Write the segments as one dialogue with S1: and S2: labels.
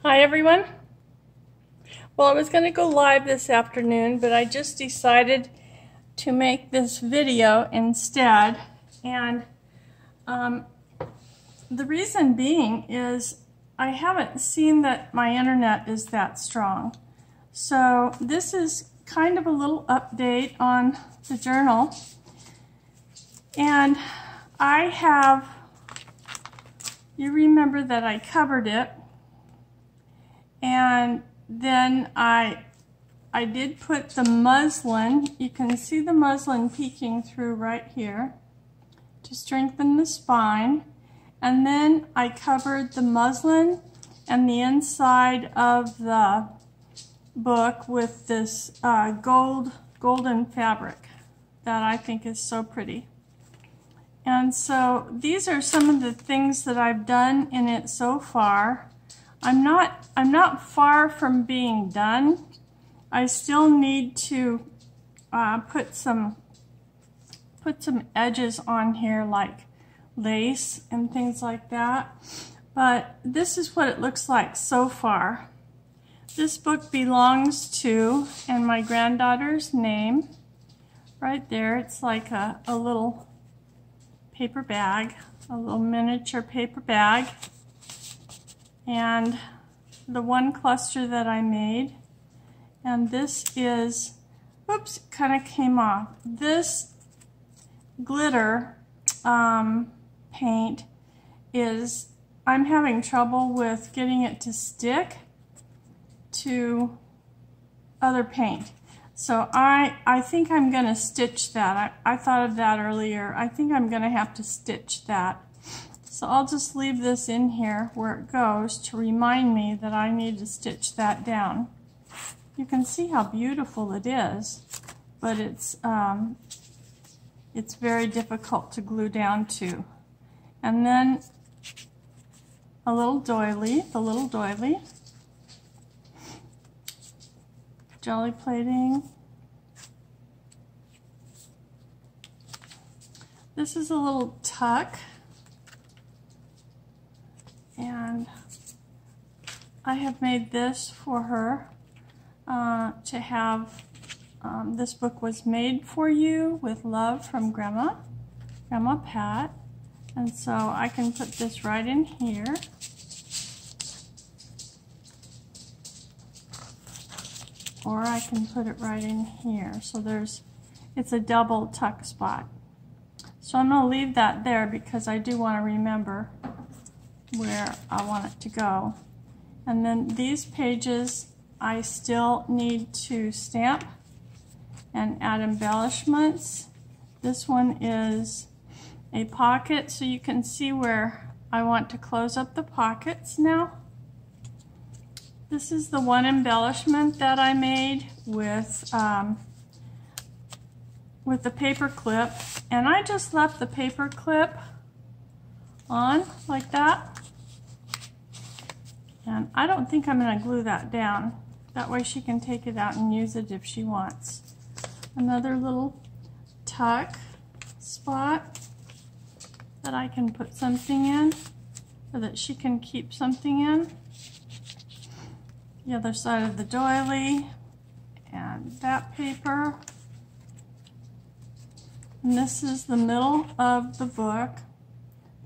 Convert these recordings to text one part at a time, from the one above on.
S1: Hi everyone. Well, I was going to go live this afternoon, but I just decided to make this video instead. And the reason being is I haven't seen that my internet is that strong. So this is kind of a little update on the journal. And I have, you remember that I covered it. And then I did put the muslin, you can see the muslin peeking through right here to strengthen the spine. And then I covered the muslin and the inside of the book with this golden fabric that I think is so pretty. And so these are some of the things that I've done in it so far. I'm not far from being done. I still need to put some edges on here like lace and things like that. But this is what it looks like so far. This book belongs to, and my granddaughter's name right there. It's like a little paper bag, a little miniature paper bag. And the one cluster that I made, and this is, oops, it kind of came off. This glitter paint is, I'm having trouble with getting it to stick to other paint. So I think I'm going to stitch that. I thought of that earlier. I think I'm going to have to stitch that. So I'll just leave this in here where it goes to remind me that I need to stitch that down. You can see how beautiful it is, but it's very difficult to glue down to. And then a little doily, the little doily, jelly plating. This is a little tuck. And I have made this for her to have, this book was made for you with love from Grandma Pat. And so I can put this right in here. Or I can put it right in here. So it's a double tuck spot. So I'm going to leave that there because I do want to remember where I want it to go. And then these pages I still need to stamp and add embellishments. This one is a pocket, so you can see where I want to close up the pockets now. This is the one embellishment that I made with the paper clip, and I just left the paper clip on like that. And I don't think I'm going to glue that down. That way she can take it out and use it if she wants. Another little tuck spot that I can put something in so that she can keep something in. The other side of the doily and that paper. And this is the middle of the book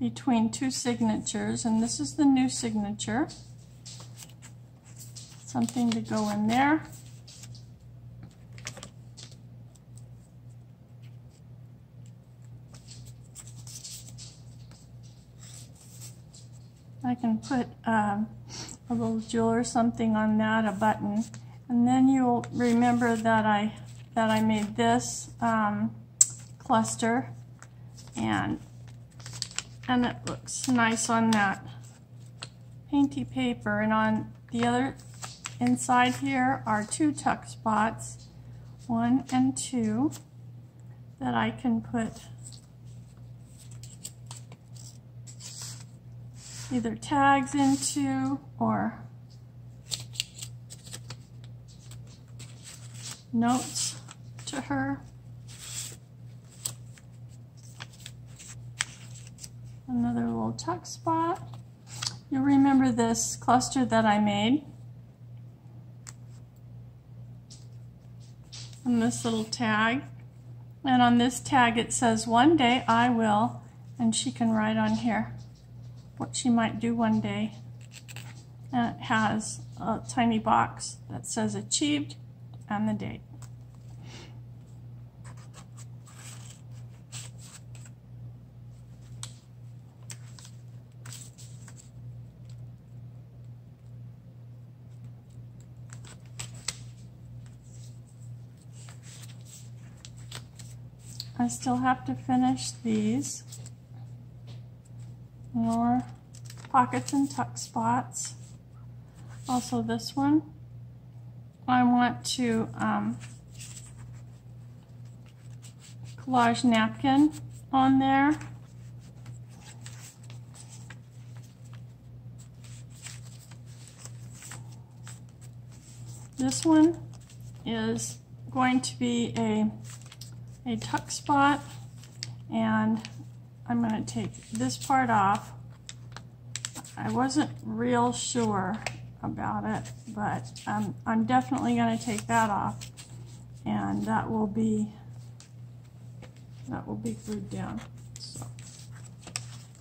S1: between two signatures, and this is the new signature. Something to go in there. I can put a little jewel or something on that, a button, and then you'll remember that I made this cluster, and it looks nice on that painty paper. And on the other inside here are two tuck spots, 1 and 2, that I can put either tags into or notes to her. Another little tuck spot. You'll remember this cluster that I made. And this little tag. And on this tag it says, "One day I will," and she can write on here what she might do one day. And it has a tiny box that says achieved and the date. I still have to finish these. More pockets and tuck spots. Also this one. I want to collage napkin on there. This one is going to be a tuck spot, and I'm going to take this part off. I wasn't real sure about it, but I'm definitely going to take that off, and that will be glued down. So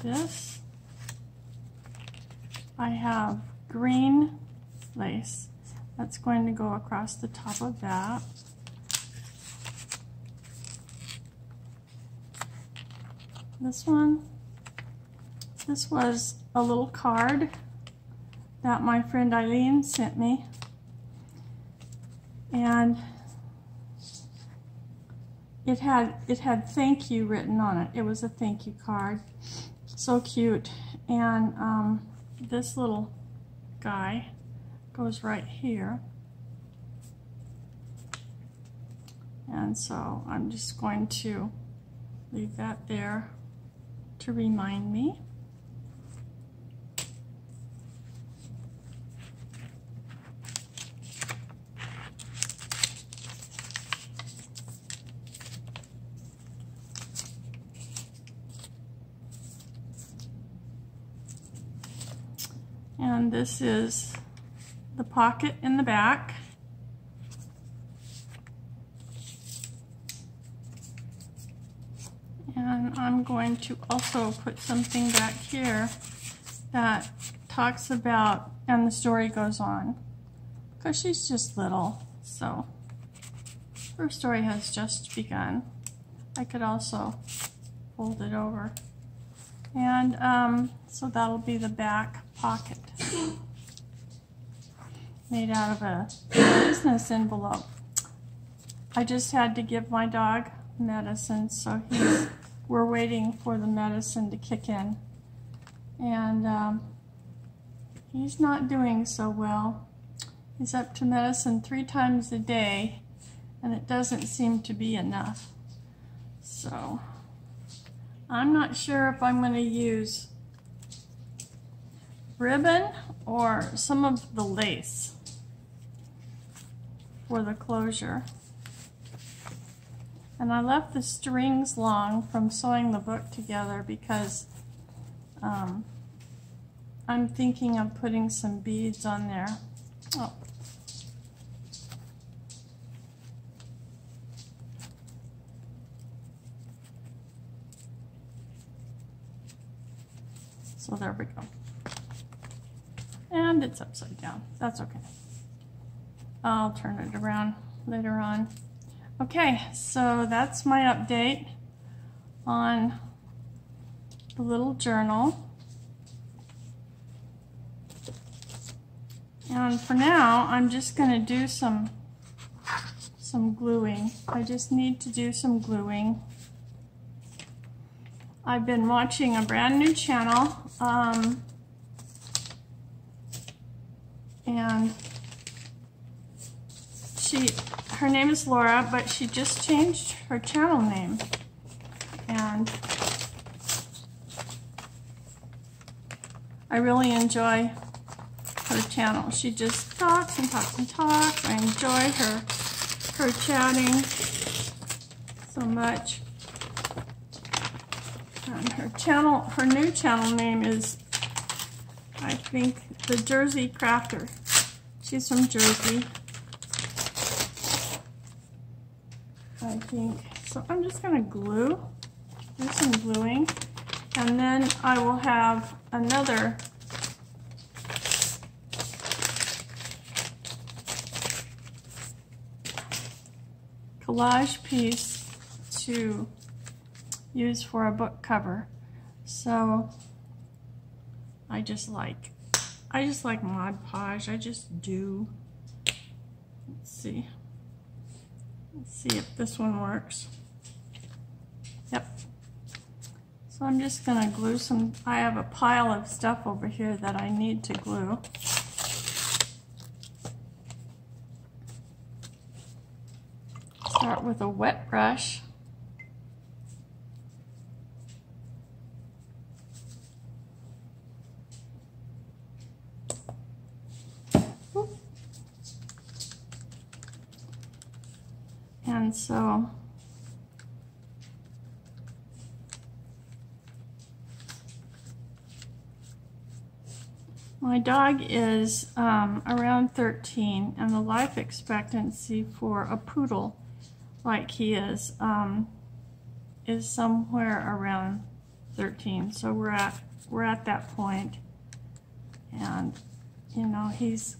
S1: this, I have green lace that's going to go across the top of that. This one, this was a little card that my friend Eileen sent me, and it had thank you written on it. It was a thank you card, so cute. And this little guy goes right here, and so I'm just going to leave that there to remind me. And this is the pocket in the back. And I'm going to also put something back here that talks about, and the story goes on, because she's just little, so her story has just begun. I could also fold it over. And so that'll be the back pocket, made out of a business envelope. I just had to give my dog medicine, so we're waiting for the medicine to kick in, and he's not doing so well. He's up to medicine 3 times a day, and it doesn't seem to be enough. So I'm not sure if I'm going to use ribbon or some of the lace for the closure. And I left the strings long from sewing the book together because I'm thinking of putting some beads on there. Oh. So there we go. And it's upside down. That's okay. I'll turn it around later on. Okay, so that's my update on the little journal. And for now, I'm just going to do some gluing. I just need to do some gluing. I've been watching a brand new channel, and her name is Laura, but she just changed her channel name, and I really enjoy her channel. She just talks and talks and talks. I enjoy her chatting so much. And her new channel name is I think the Jersey Crafter. She's from Jersey. I think. So I'm just going to do some gluing, and then I will have another collage piece to use for a book cover. So I just like Mod Podge. I just do. Let's see if this one works. Yep. So I'm just going to glue some. I have a pile of stuff over here that I need to glue. Start with a wet brush. And so my dog is around 13, and the life expectancy for a poodle like he is somewhere around 13. So we're at that point, and you know, he's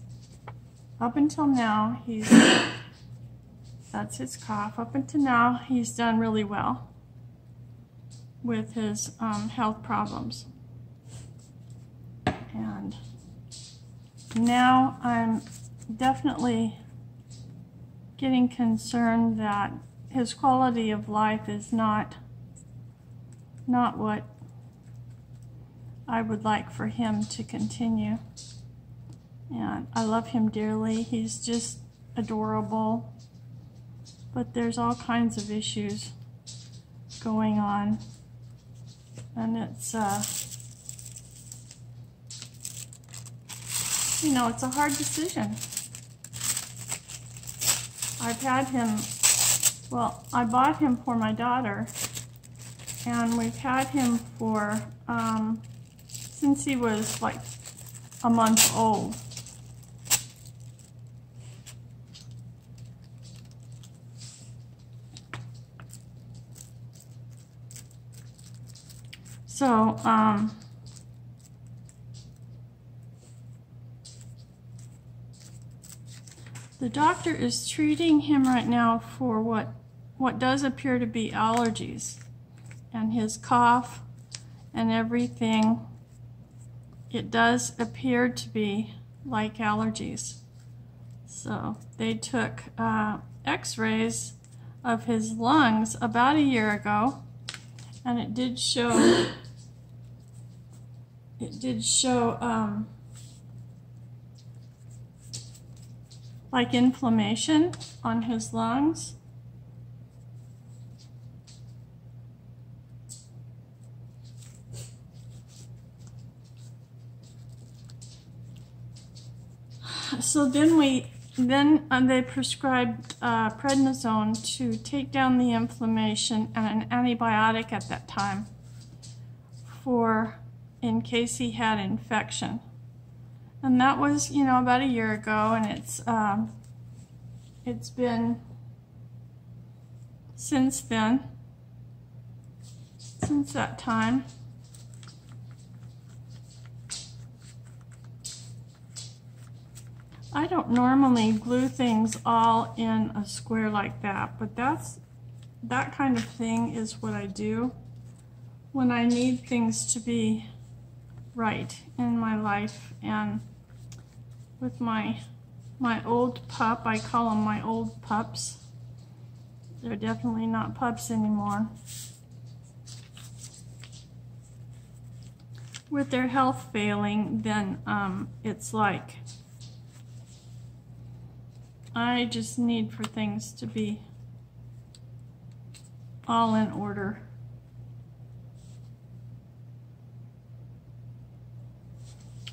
S1: up until now that's his cough. Up until now, he's done really well with his health problems. And now I'm definitely getting concerned that his quality of life is not what I would like for him to continue. And I love him dearly. He's just adorable. But there's all kinds of issues going on, and it's you know, it's a hard decision. I've had him, well, I bought him for my daughter, and we've had him for since he was like a month old. So, the doctor is treating him right now for what does appear to be allergies, and his cough and everything. It does appear to be like allergies. So they took x-rays of his lungs about a year ago, and it did show like inflammation on his lungs. So then they prescribed prednisone to take down the inflammation, and an antibiotic at that time in case he had infection. And that was, you know, about a year ago, and it's been since then, since that time. I don't normally glue things all in a square like that, but that kind of thing is what I do when I need things to be right in my life. And with my old pup, I call them my old pups. They're definitely not pups anymore. With their health failing, then it's like I just need for things to be all in order.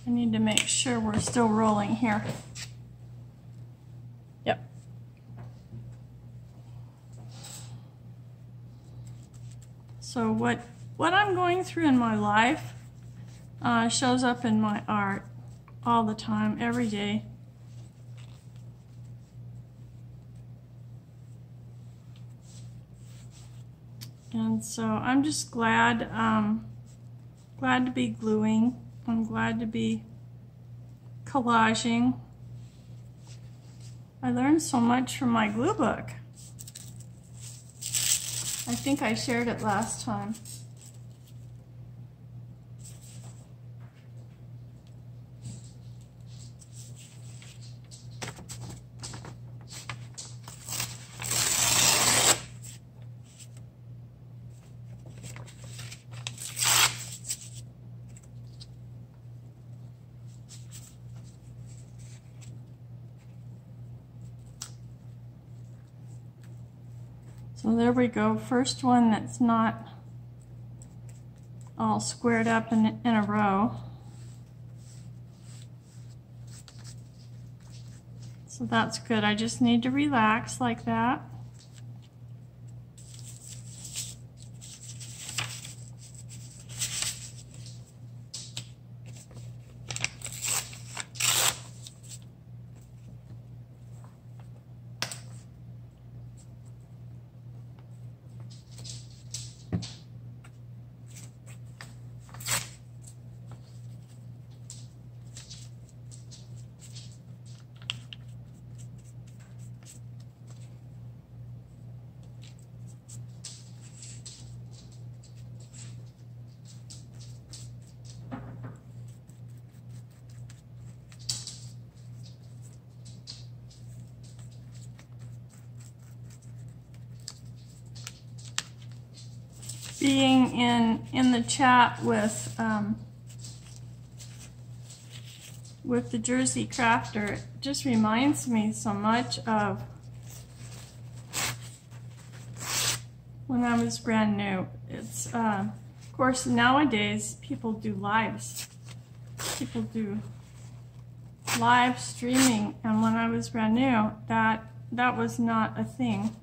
S1: I need to make sure we're still rolling here. Yep. So what I'm going through in my life shows up in my art all the time, every day. And so I'm just glad, glad to be gluing. I'm glad to be collaging. I learned so much from my glue book. I think I shared it last time. So there we go, first one that's not all squared up in a row. So that's good. I just need to relax like that. Being in the chat with the Jersey Crafter, it just reminds me so much of when I was brand new. It's of course nowadays people do lives. People do live streaming, and when I was brand new, that was not a thing.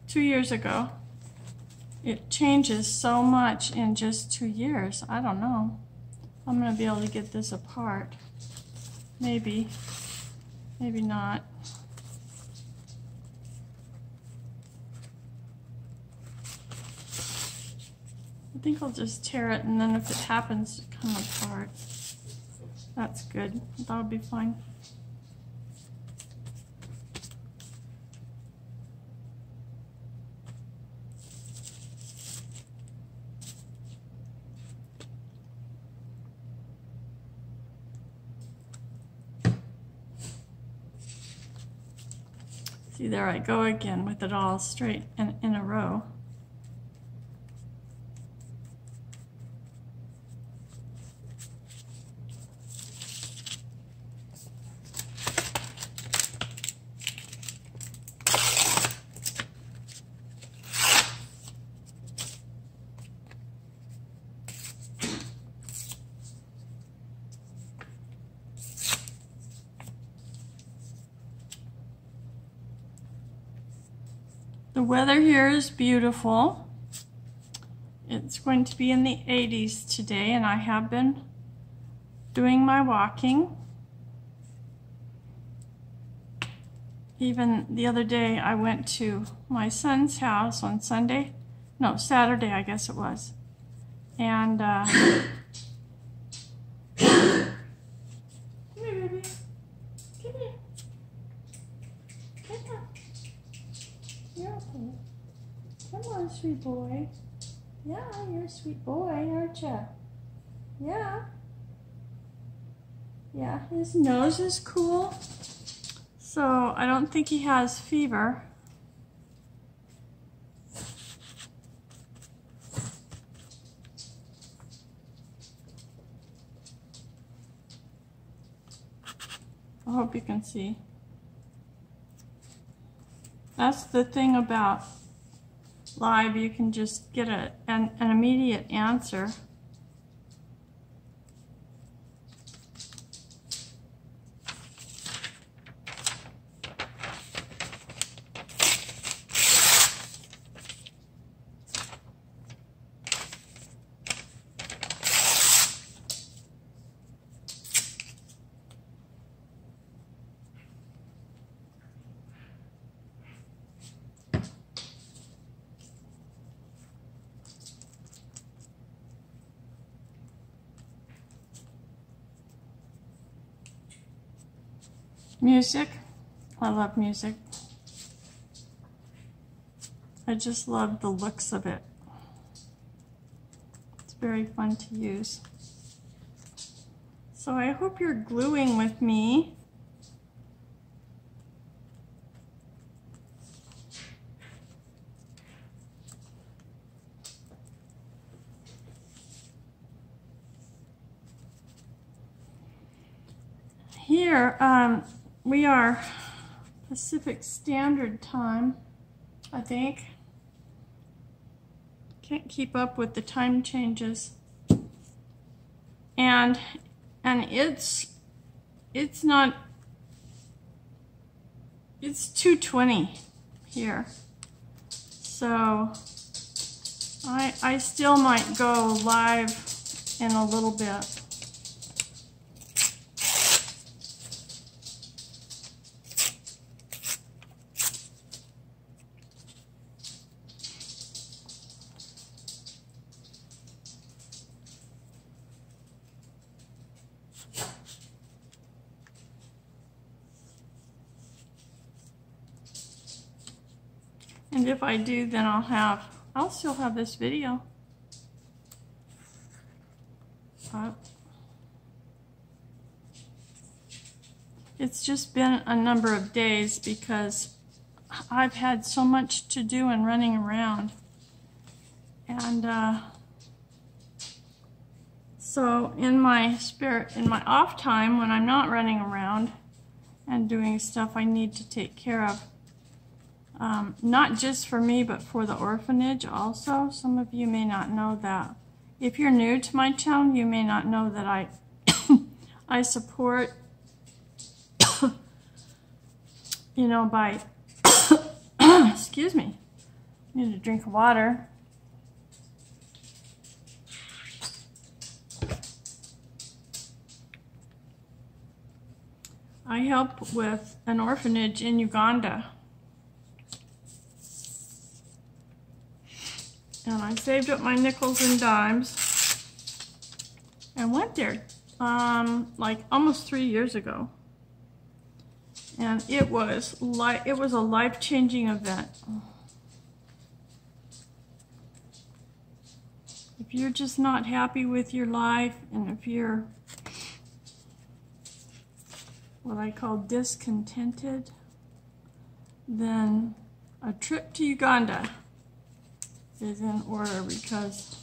S1: 2 years ago. It changes so much in just 2 years. I don't know. I'm going to be able to get this apart. Maybe. Maybe not. I think I'll just tear it, and then if it happens to come apart, that's good. That'll be fine. See, there I go again with it all straight and in a row. The weather here is beautiful. It's going to be in the 80s today, and I have been doing my walking. Even the other day I went to my son's house on Sunday. No, Saturday I guess it was. And come here, baby. Come here. Come on. You're okay. Come on, sweet boy. Yeah, you're a sweet boy, aren't you? Yeah. Yeah, his nose is cool. So I don't think he has fever. I hope you can see. That's the thing about live, you can just get an immediate answer. Music. I love music. I just love the looks of it. It's very fun to use. So I hope you're gluing with me. Here, we are Pacific Standard Time, I think. Can't keep up with the time changes. And it's 2:20 here. So I still might go live in a little bit. And if I do, then I'll still have this video. It's just been a number of days because I've had so much to do and running around. And so in my off time, when I'm not running around and doing stuff I need to take care of, not just for me, but for the orphanage also. Some of you may not know that. If you're new to my channel, you may not know that I support, you know, by, excuse me, I need a drink of water. I help with an orphanage in Uganda. And I saved up my nickels and dimes and went there like almost 3 years ago. And it was a life-changing event. If you're just not happy with your life, and if you're what I call discontented, then a trip to Uganda is in order, because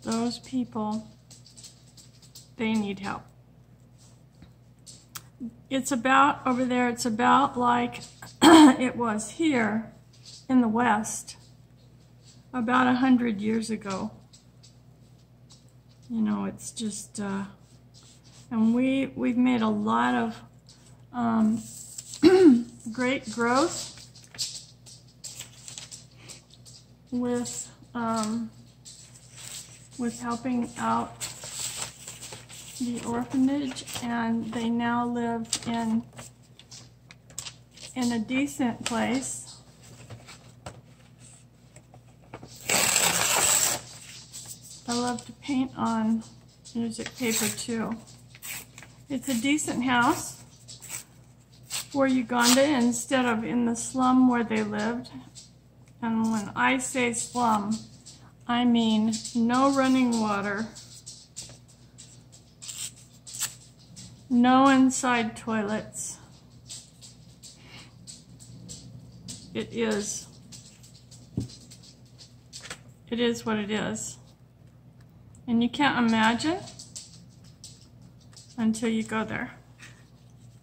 S1: those people, they need help. It's about, over there, it's about like it was here in the West about 100 years ago. You know, it's just, and we've made a lot of great growth with helping out the orphanage, and they now live in a decent place. I love to paint on music paper too. It's a decent house for Uganda instead of in the slum where they lived. And when I say slum, I mean no running water, no inside toilets. It is what it is. And you can't imagine until you go there.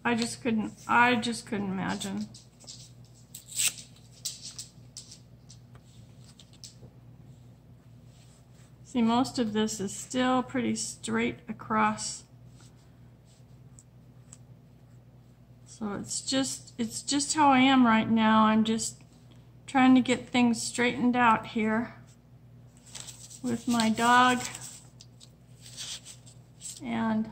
S1: I just couldn't imagine. See, most of this is still pretty straight across. So it's just how I am right now. I'm just trying to get things straightened out here with my dog. And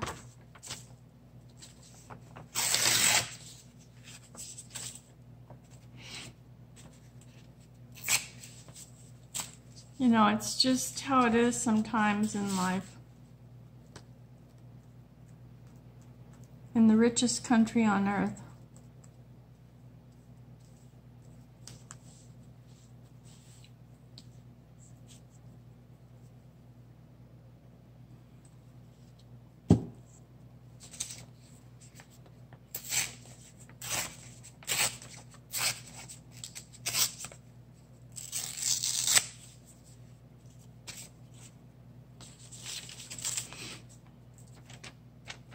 S1: you know, it's just how it is sometimes in life. in the richest country on earth.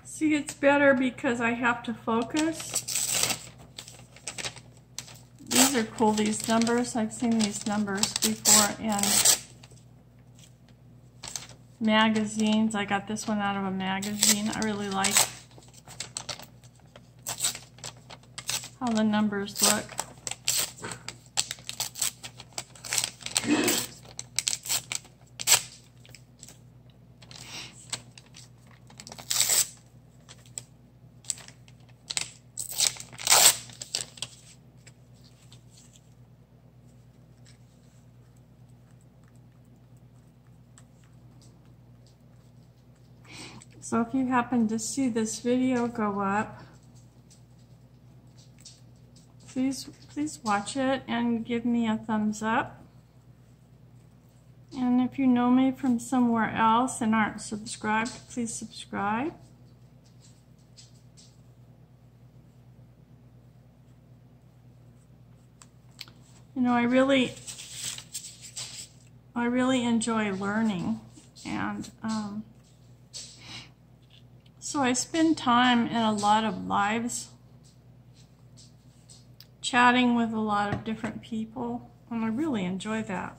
S1: See, it's better because I have to focus. These are cool, these numbers. I've seen these numbers before in magazines. I got this one out of a magazine. I really like how the numbers look. So if you happen to see this video go up, please watch it and give me a thumbs up. And if you know me from somewhere else and aren't subscribed, please subscribe. You know, I really enjoy learning, and so I spend time in a lot of lives chatting with a lot of different people, and I really enjoy that.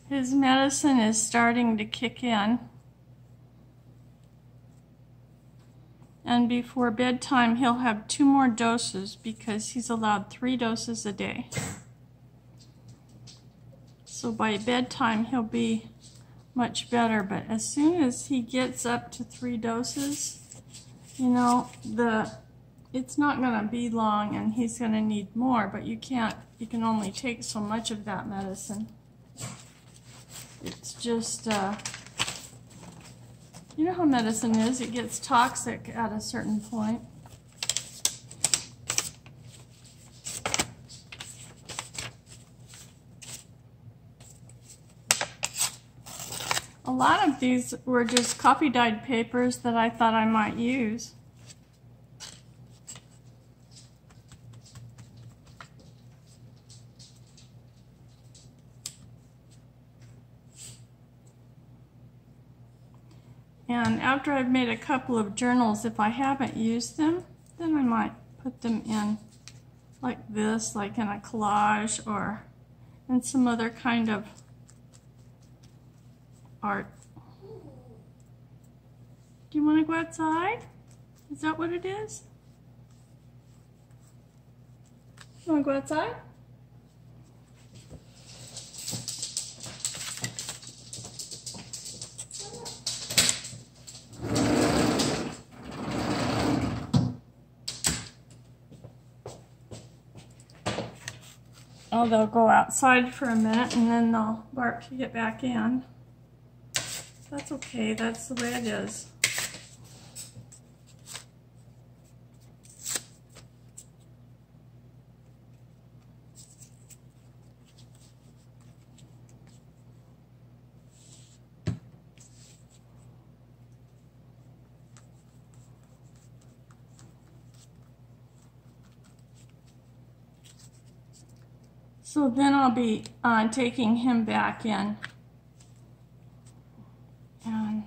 S1: His medicine is starting to kick in, and before bedtime he'll have 2 more doses because he's allowed 3 doses a day. So by bedtime he'll be much better, but as soon as he gets up to 3 doses, you know, it's not going to be long and he's going to need more, but you can only take so much of that medicine. It's just, you know how medicine is, it gets toxic at a certain point. A lot of these were just coffee dyed papers that I thought I might use. And after I've made a couple of journals, if I haven't used them, then I might put them in like this, like in a collage or in some other kind of art. Do you want to go outside? Is that what it is? You want to go outside? Oh, they'll go outside for a minute and then they'll bark to get back in. That's okay, that's the way it is. So then I'll be taking him back in, and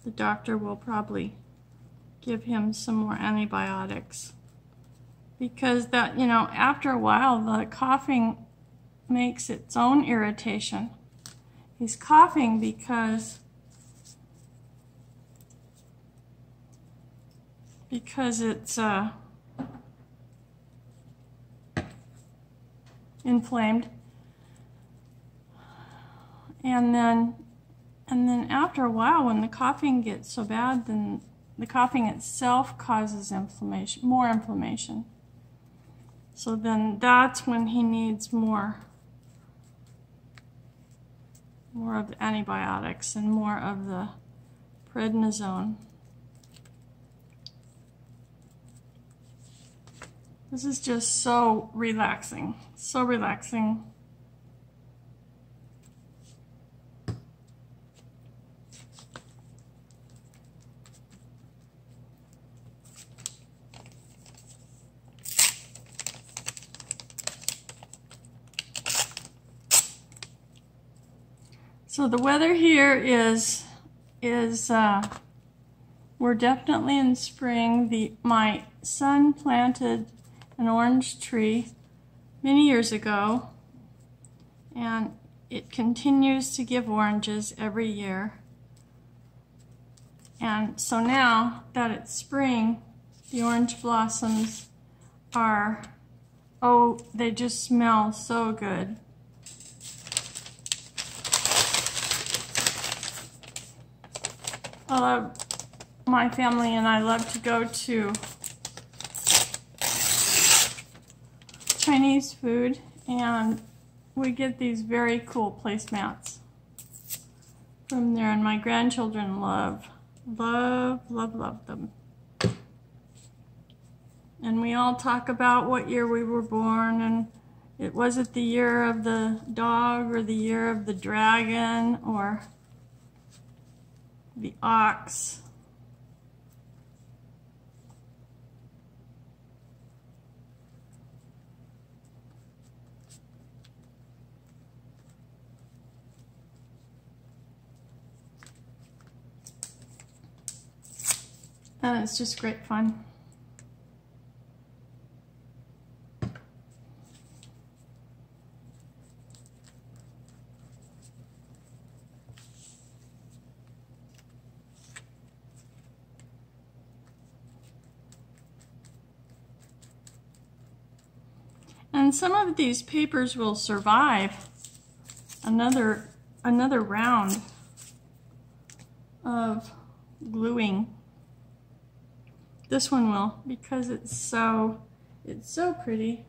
S1: the doctor will probably give him some more antibiotics, because that, you know, after a while the coughing makes its own irritation. He's coughing because it's inflamed. And then after a while, when the coughing gets so bad, then the coughing itself causes inflammation, more inflammation. So then that's when he needs more of the antibiotics and more of the prednisone. This is just so relaxing, so relaxing. So the weather here is we're definitely in spring. My son planted an orange tree many years ago, and it continues to give oranges every year. And so now that it's spring, the orange blossoms are, oh, they just smell so good. My family and I love to go to Chinese food, and we get these very cool placemats from there, and my grandchildren love them. And we all talk about what year we were born, and was it the year of the dog or the year of the dragon or the ox. And it's just great fun. And some of these papers will survive another round of gluing. This one will, because it's so pretty.